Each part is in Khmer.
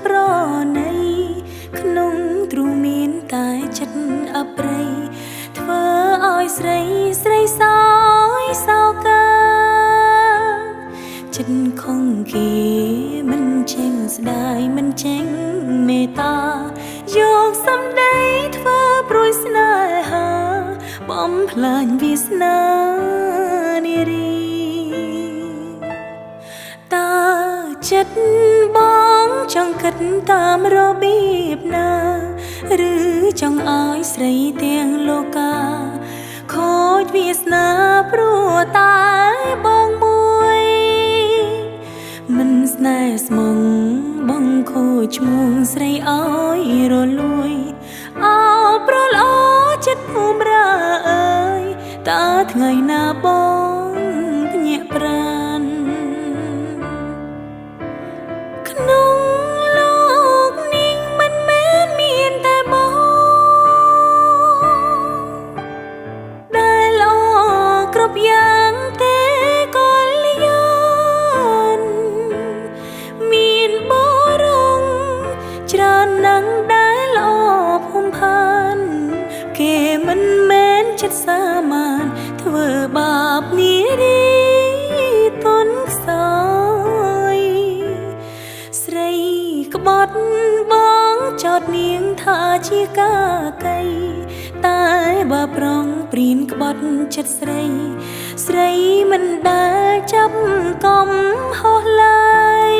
ប្រណីក្នុងទ្រូមានតែចិត្តអប្រិយធ្វើឲ្យស្រីស្រីសោយសោកាចិត្តខំគេមិនចេញស្ដាយមិនចេញមេត្តាយកសម្ដីធ្វើព្រួយស្នេហាបំផ្លាញវាសនានារីតើចិត្តបងចង់គិតតាមរបៀបណាឬចង់ឲ្យស្រីទាំងលោកាខូចវាសនាព្រោះតែបងមួយមិនស្នេហ៍ស្មងបងខូចឈ្មោះស្រីឲ្យរលួយអោប្រល្អចិត្តភូមិរាអើយតើថ្ងៃណាបងភ្ញាក់ប្រាណក្នុងលោកនេះមិនមែនមានតែបងដែលល្អគ្រប់យ៉ាងទេកលយានមានបរងច្រើនណាស់ដែលល្អភូមិផានគេមិនមែនចិត្តសាមញ្ញធ្វើបាបនារីទន់ខ្សោយស្រីក្បត់បងចោតនាងថាជាកាកៃតែបើប្រងព្រៀនក្បត់ចិត្តស្រីស្រីមិនដែលចាប់កំហុសឡើយ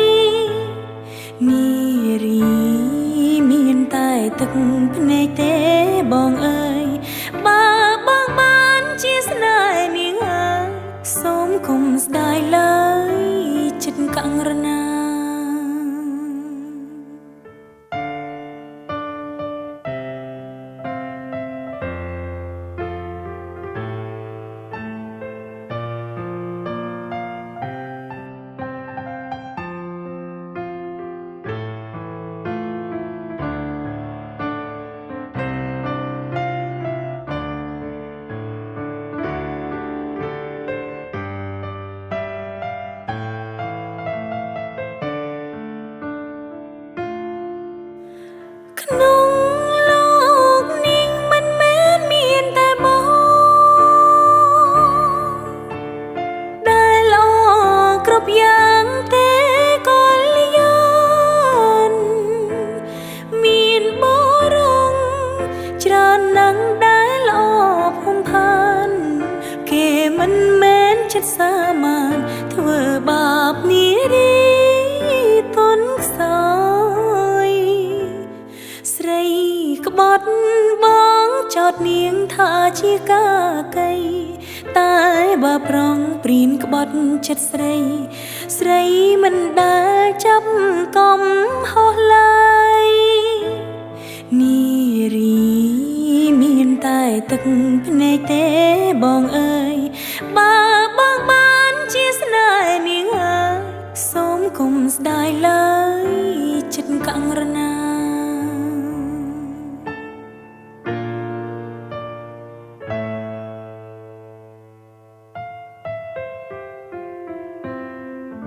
នារីមានតែទឹកភ្នែកទេបងអើយបើបងបានជាស្នេហ៍នាងហើយសូមកុំស្ដាយឡើយចិត្តកង្រណាក្នុងលោកនេះមិនមែនមានតែបងដែលល្អគ្រប់យ៉ាងទេកលយានមានបរងច្រើនណាស់ដែលល្អភូមិផានគេមិនមែនចិត្តសាមញ្ញធ្វើបាបនារីទន់ខ្សោយស្រីក្បត់បងចោតនាងថាជាកាកៃតែបើប្រងព្រៀនក្បត់ចិត្តស្រីស្រីមិនដែលចាប់កំហុសឡើយនារីមានតែទឹកភ្នែកទេបងអើយបើបងបានជាស្នេហ៍នាងហើយសូមកុំស្ដាយឡើយចិត្តកង្រណា